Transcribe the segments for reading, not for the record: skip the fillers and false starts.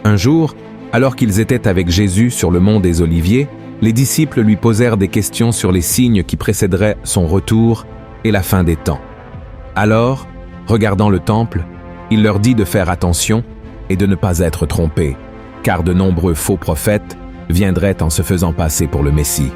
Un jour, alors qu'ils étaient avec Jésus sur le mont des Oliviers, les disciples lui posèrent des questions sur les signes qui précéderaient son retour et la fin des temps. Alors, regardant le temple, il leur dit de faire attention et de ne pas être trompés, car de nombreux faux prophètes viendraient en se faisant passer pour le Messie.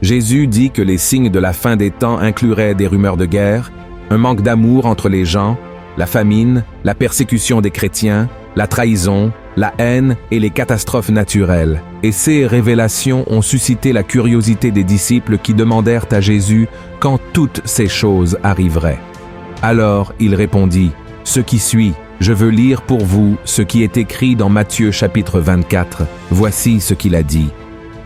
Jésus dit que les signes de la fin des temps incluraient des rumeurs de guerre, un manque d'amour entre les gens, la famine, la persécution des chrétiens, la trahison, la haine et les catastrophes naturelles. Et ces révélations ont suscité la curiosité des disciples qui demandèrent à Jésus quand toutes ces choses arriveraient. Alors il répondit, « Ce qui suit, je veux lire pour vous ce qui est écrit dans Matthieu chapitre 24. Voici ce qu'il a dit.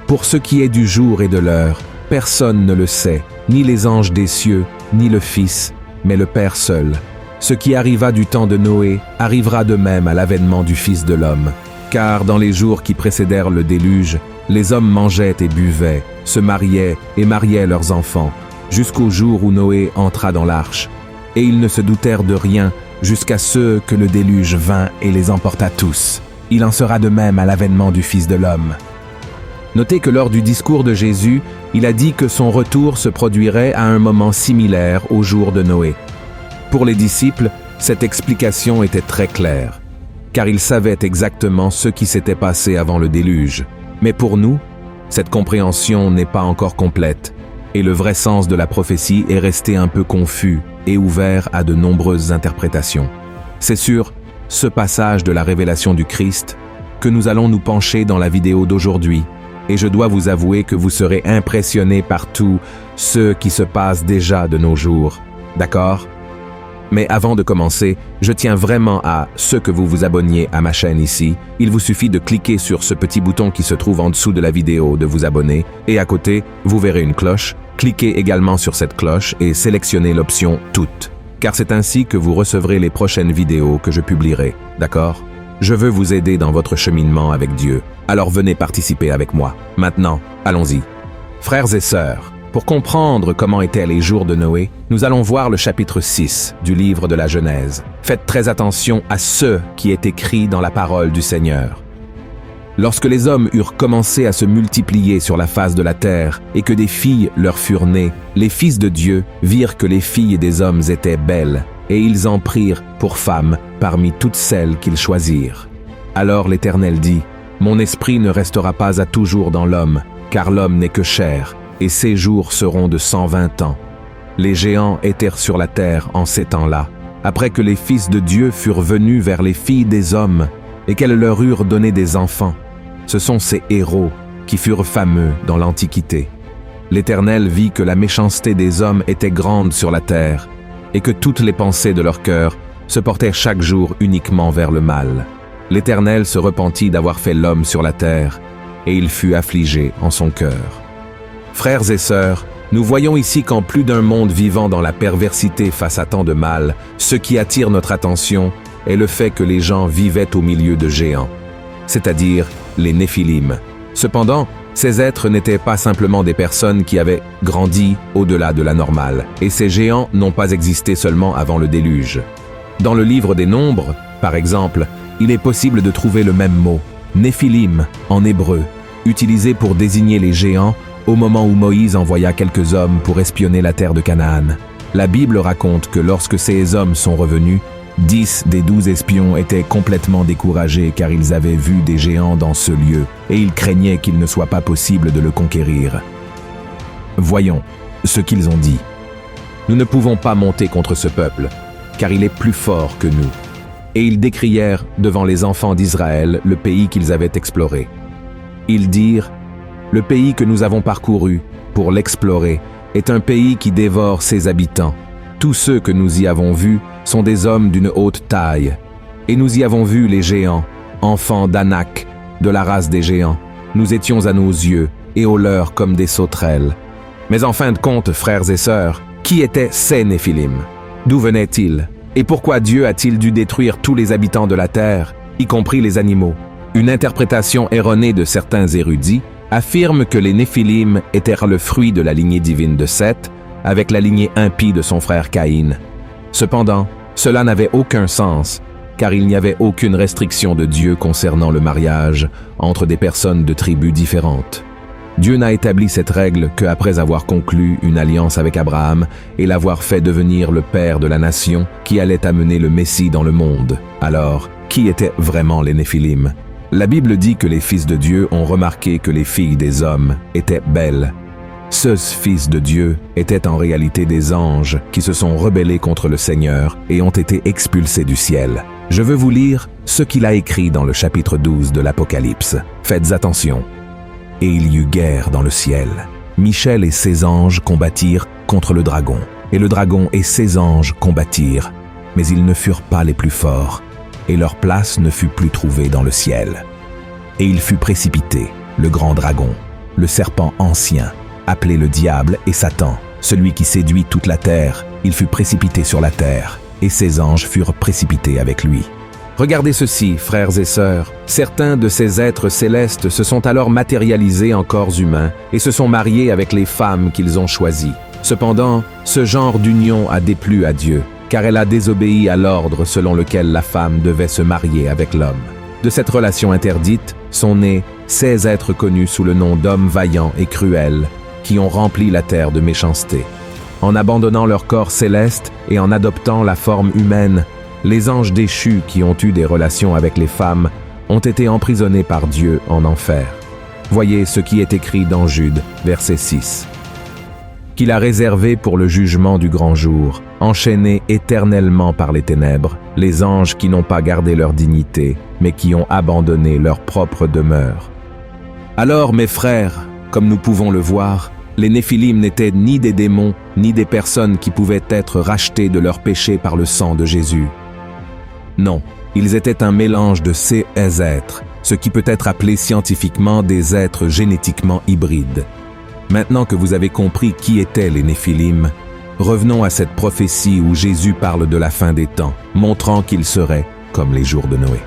Pour ce qui est du jour et de l'heure, personne ne le sait, ni les anges des cieux, ni le Fils, mais le Père seul. Ce qui arriva du temps de Noé arrivera de même à l'avènement du Fils de l'homme. Car dans les jours qui précédèrent le déluge, les hommes mangeaient et buvaient, se mariaient et mariaient leurs enfants, jusqu'au jour où Noé entra dans l'arche. Et ils ne se doutèrent de rien jusqu'à ce que le déluge vint et les emporta tous. Il en sera de même à l'avènement du Fils de l'homme. » Notez que lors du discours de Jésus, il a dit que son retour se produirait à un moment similaire au jour de Noé. Pour les disciples, cette explication était très claire, car ils savaient exactement ce qui s'était passé avant le déluge. Mais pour nous, cette compréhension n'est pas encore complète, et le vrai sens de la prophétie est resté un peu confus et ouvert à de nombreuses interprétations. C'est sur ce passage de la révélation du Christ que nous allons nous pencher dans la vidéo d'aujourd'hui, et je dois vous avouer que vous serez impressionnés par tout ce qui se passe déjà de nos jours. D'accord ? Mais avant de commencer, je tiens vraiment à ce que vous vous abonniez à ma chaîne ici. Il vous suffit de cliquer sur ce petit bouton qui se trouve en dessous de la vidéo de vous abonner et à côté, vous verrez une cloche. Cliquez également sur cette cloche et sélectionnez l'option « Toutes » car c'est ainsi que vous recevrez les prochaines vidéos que je publierai, d'accord ? Je veux vous aider dans votre cheminement avec Dieu, alors venez participer avec moi. Maintenant, allons-y. Frères et sœurs, pour comprendre comment étaient les jours de Noé, nous allons voir le chapitre 6 du livre de la Genèse. Faites très attention à ce qui est écrit dans la parole du Seigneur. Lorsque les hommes eurent commencé à se multiplier sur la face de la terre et que des filles leur furent nées, les fils de Dieu virent que les filles des hommes étaient belles, et ils en prirent pour femmes parmi toutes celles qu'ils choisirent. Alors l'Éternel dit, « Mon esprit ne restera pas à toujours dans l'homme, car l'homme n'est que chair, et ses jours seront de 120 ans. » Les géants étaient sur la terre en ces temps-là, après que les fils de Dieu furent venus vers les filles des hommes, et qu'elles leur eurent donné des enfants. Ce sont ces héros qui furent fameux dans l'Antiquité. L'Éternel vit que la méchanceté des hommes était grande sur la terre, et que toutes les pensées de leur cœur se portaient chaque jour uniquement vers le mal. L'Éternel se repentit d'avoir fait l'homme sur la terre, et il fut affligé en son cœur. Frères et sœurs, nous voyons ici qu'en plus d'un monde vivant dans la perversité face à tant de mal, ce qui attire notre attention est le fait que les gens vivaient au milieu de géants, c'est-à-dire les Néphilim. Cependant, ces êtres n'étaient pas simplement des personnes qui avaient grandi au-delà de la normale, et ces géants n'ont pas existé seulement avant le déluge. Dans le livre des Nombres, par exemple, il est possible de trouver le même mot, Néphilim, en hébreu, utilisé pour désigner les géants au moment où Moïse envoya quelques hommes pour espionner la terre de Canaan. La Bible raconte que lorsque ces hommes sont revenus, 10 des 12 espions étaient complètement découragés car ils avaient vu des géants dans ce lieu et ils craignaient qu'il ne soit pas possible de le conquérir. Voyons ce qu'ils ont dit. « Nous ne pouvons pas monter contre ce peuple, car il est plus fort que nous. » Et ils décrièrent devant les enfants d'Israël le pays qu'ils avaient exploré. Ils dirent « Le pays que nous avons parcouru pour l'explorer est un pays qui dévore ses habitants. Tous ceux que nous y avons vus sont des hommes d'une haute taille. Et nous y avons vu les géants, enfants d'Anak, de la race des géants. Nous étions à nos yeux et aux leurs comme des sauterelles. Mais en fin de compte, frères et sœurs, qui étaient ces Néphilim? D'où venaient-ils? Et pourquoi Dieu a-t-il dû détruire tous les habitants de la terre, y compris les animaux? Une interprétation erronée de certains érudits affirme que les Néphilim étaient le fruit de la lignée divine de Seth, avec la lignée impie de son frère Caïn. Cependant, cela n'avait aucun sens, car il n'y avait aucune restriction de Dieu concernant le mariage entre des personnes de tribus différentes. Dieu n'a établi cette règle qu'après avoir conclu une alliance avec Abraham et l'avoir fait devenir le père de la nation qui allait amener le Messie dans le monde. Alors, qui étaient vraiment les Néphilim? La Bible dit que les fils de Dieu ont remarqué que les filles des hommes étaient belles. Ces fils de Dieu étaient en réalité des anges qui se sont rebellés contre le Seigneur et ont été expulsés du ciel. Je veux vous lire ce qu'il a écrit dans le chapitre 12 de l'Apocalypse. Faites attention. Et il y eut guerre dans le ciel. Michel et ses anges combattirent contre le dragon. Et le dragon et ses anges combattirent. Mais ils ne furent pas les plus forts. Et leur place ne fut plus trouvée dans le ciel. Et il fut précipité, le grand dragon, le serpent ancien, appelé le diable et Satan, celui qui séduit toute la terre. Il fut précipité sur la terre. Et ses anges furent précipités avec lui. Regardez ceci, frères et sœurs. Certains de ces êtres célestes se sont alors matérialisés en corps humains et se sont mariés avec les femmes qu'ils ont choisies. Cependant, ce genre d'union a déplu à Dieu, car elle a désobéi à l'ordre selon lequel la femme devait se marier avec l'homme. De cette relation interdite sont nés ces êtres connus sous le nom d'hommes vaillants et cruels, qui ont rempli la terre de méchanceté. En abandonnant leur corps céleste et en adoptant la forme humaine, les anges déchus qui ont eu des relations avec les femmes ont été emprisonnés par Dieu en enfer. Voyez ce qui est écrit dans Jude, verset 6. Qu'il a réservé pour le jugement du grand jour, enchaînés éternellement par les ténèbres, les anges qui n'ont pas gardé leur dignité, mais qui ont abandonné leur propre demeure. Alors, mes frères, comme nous pouvons le voir, les Néphilim n'étaient ni des démons, ni des personnes qui pouvaient être rachetées de leurs péchés par le sang de Jésus. Non, ils étaient un mélange de ces êtres, ce qui peut être appelé scientifiquement des êtres génétiquement hybrides. Maintenant que vous avez compris qui étaient les Néphilim, revenons à cette prophétie où Jésus parle de la fin des temps, montrant qu'ils seraient comme les jours de Noé.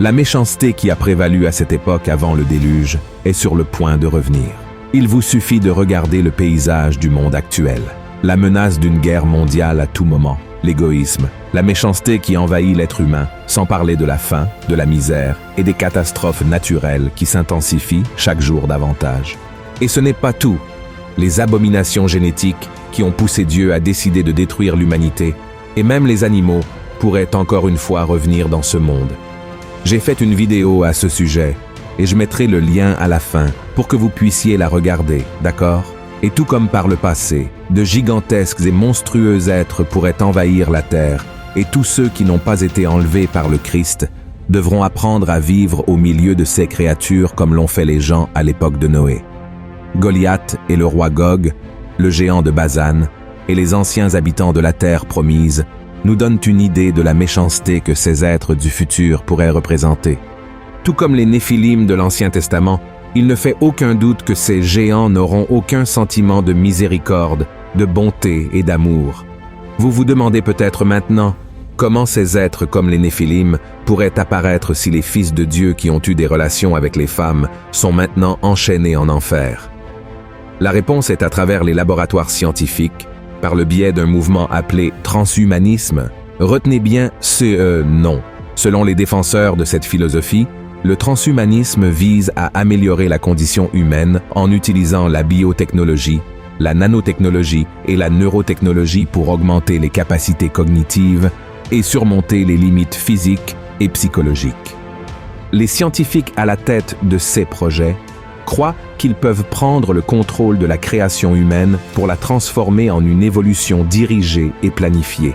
La méchanceté qui a prévalu à cette époque avant le déluge est sur le point de revenir. Il vous suffit de regarder le paysage du monde actuel. La menace d'une guerre mondiale à tout moment, l'égoïsme, la méchanceté qui envahit l'être humain, sans parler de la faim, de la misère et des catastrophes naturelles qui s'intensifient chaque jour davantage. Et ce n'est pas tout. Les abominations génétiques qui ont poussé Dieu à décider de détruire l'humanité, et même les animaux, pourraient encore une fois revenir dans ce monde. J'ai fait une vidéo à ce sujet, et je mettrai le lien à la fin pour que vous puissiez la regarder, d'accord? Et tout comme par le passé, de gigantesques et monstrueux êtres pourraient envahir la terre, et tous ceux qui n'ont pas été enlevés par le Christ devront apprendre à vivre au milieu de ces créatures comme l'ont fait les gens à l'époque de Noé. Goliath et le roi Gog, le géant de Bazan, et les anciens habitants de la terre promise nous donnent une idée de la méchanceté que ces êtres du futur pourraient représenter. Tout comme les Néphilim de l'Ancien Testament, il ne fait aucun doute que ces géants n'auront aucun sentiment de miséricorde, de bonté et d'amour. Vous vous demandez peut-être maintenant comment ces êtres comme les Néphilim pourraient apparaître si les fils de Dieu qui ont eu des relations avec les femmes sont maintenant enchaînés en enfer. La réponse est à travers les laboratoires scientifiques, par le biais d'un mouvement appelé transhumanisme. Retenez bien ce nom. Selon les défenseurs de cette philosophie, le transhumanisme vise à améliorer la condition humaine en utilisant la biotechnologie, la nanotechnologie et la neurotechnologie pour augmenter les capacités cognitives et surmonter les limites physiques et psychologiques. Les scientifiques à la tête de ces projets croient qu'ils peuvent prendre le contrôle de la création humaine pour la transformer en une évolution dirigée et planifiée.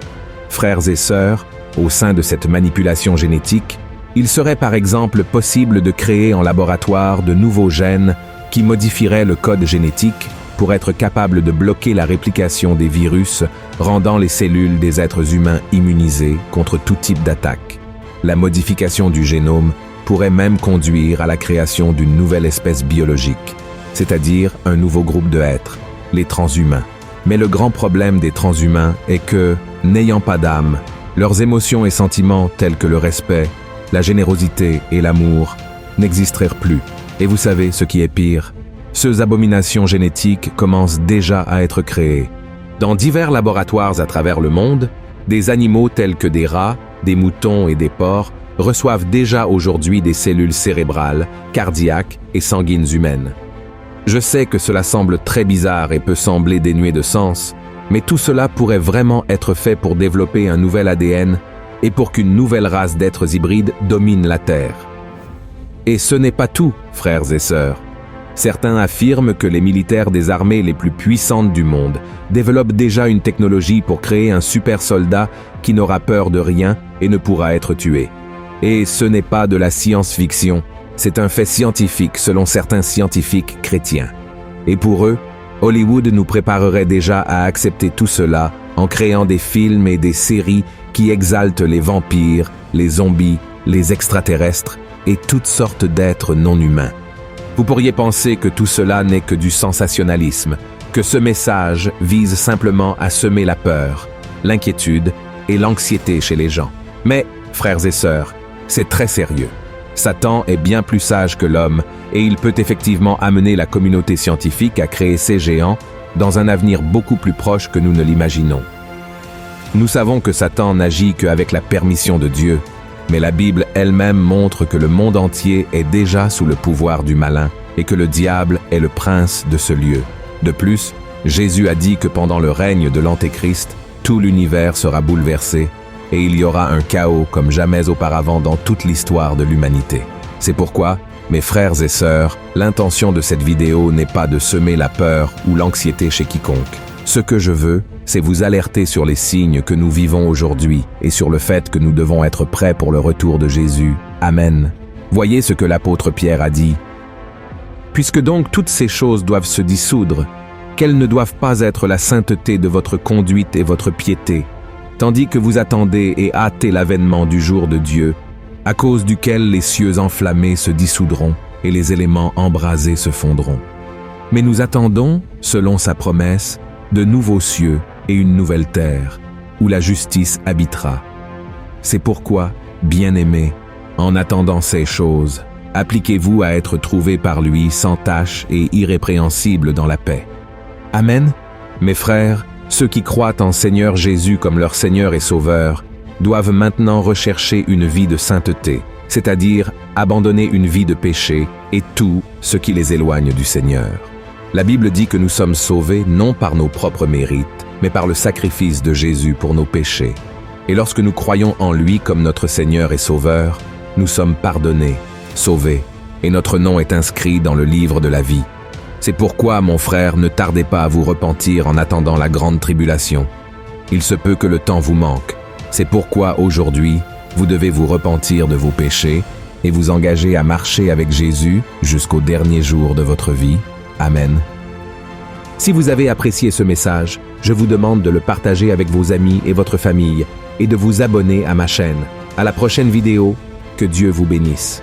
Frères et sœurs, au sein de cette manipulation génétique, il serait par exemple possible de créer en laboratoire de nouveaux gènes qui modifieraient le code génétique pour être capable de bloquer la réplication des virus, rendant les cellules des êtres humains immunisées contre tout type d'attaque. La modification du génome pourrait même conduire à la création d'une nouvelle espèce biologique, c'est-à-dire un nouveau groupe de êtres, les transhumains. Mais le grand problème des transhumains est que, n'ayant pas d'âme, leurs émotions et sentiments tels que le respect, la générosité et l'amour n'existeraient plus. Et vous savez ce qui est pire? Ces abominations génétiques commencent déjà à être créées. Dans divers laboratoires à travers le monde, des animaux tels que des rats, des moutons et des porcs, reçoivent déjà aujourd'hui des cellules cérébrales, cardiaques et sanguines humaines. Je sais que cela semble très bizarre et peut sembler dénué de sens, mais tout cela pourrait vraiment être fait pour développer un nouvel ADN et pour qu'une nouvelle race d'êtres hybrides domine la Terre. Et ce n'est pas tout, frères et sœurs. Certains affirment que les militaires des armées les plus puissantes du monde développent déjà une technologie pour créer un super soldat qui n'aura peur de rien et ne pourra être tué. Et ce n'est pas de la science-fiction, c'est un fait scientifique selon certains scientifiques chrétiens. Et pour eux, Hollywood nous préparerait déjà à accepter tout cela en créant des films et des séries qui exaltent les vampires, les zombies, les extraterrestres et toutes sortes d'êtres non humains. Vous pourriez penser que tout cela n'est que du sensationnalisme, que ce message vise simplement à semer la peur, l'inquiétude et l'anxiété chez les gens. Mais, frères et sœurs, c'est très sérieux. Satan est bien plus sage que l'homme et il peut effectivement amener la communauté scientifique à créer ces géants dans un avenir beaucoup plus proche que nous ne l'imaginons. Nous savons que Satan n'agit qu'avec la permission de Dieu, mais la Bible elle-même montre que le monde entier est déjà sous le pouvoir du malin et que le diable est le prince de ce lieu. De plus, Jésus a dit que pendant le règne de l'Antéchrist, tout l'univers sera bouleversé et il y aura un chaos comme jamais auparavant dans toute l'histoire de l'humanité. C'est pourquoi, mes frères et sœurs, l'intention de cette vidéo n'est pas de semer la peur ou l'anxiété chez quiconque. Ce que je veux, c'est vous alerter sur les signes que nous vivons aujourd'hui et sur le fait que nous devons être prêts pour le retour de Jésus. Amen. Voyez ce que l'apôtre Pierre a dit. Puisque donc toutes ces choses doivent se dissoudre, quelles ne doivent pas être la sainteté de votre conduite et votre piété, tandis que vous attendez et hâtez l'avènement du jour de Dieu, à cause duquel les cieux enflammés se dissoudront et les éléments embrasés se fondront. Mais nous attendons, selon sa promesse, de nouveaux cieux et une nouvelle terre, où la justice habitera. C'est pourquoi, bien-aimés, en attendant ces choses, appliquez-vous à être trouvés par lui sans tache et irrépréhensibles dans la paix. Amen. Mes frères, ceux qui croient en Seigneur Jésus comme leur Seigneur et Sauveur, doivent maintenant rechercher une vie de sainteté, c'est-à-dire abandonner une vie de péché et tout ce qui les éloigne du Seigneur. La Bible dit que nous sommes sauvés non par nos propres mérites, mais par le sacrifice de Jésus pour nos péchés. Et lorsque nous croyons en lui comme notre Seigneur et Sauveur, nous sommes pardonnés, sauvés, et notre nom est inscrit dans le livre de la vie. C'est pourquoi, mon frère, ne tardez pas à vous repentir en attendant la grande tribulation. Il se peut que le temps vous manque. C'est pourquoi, aujourd'hui, vous devez vous repentir de vos péchés et vous engager à marcher avec Jésus jusqu'au dernier jour de votre vie. Amen. Si vous avez apprécié ce message, je vous demande de le partager avec vos amis et votre famille et de vous abonner à ma chaîne. À la prochaine vidéo, que Dieu vous bénisse.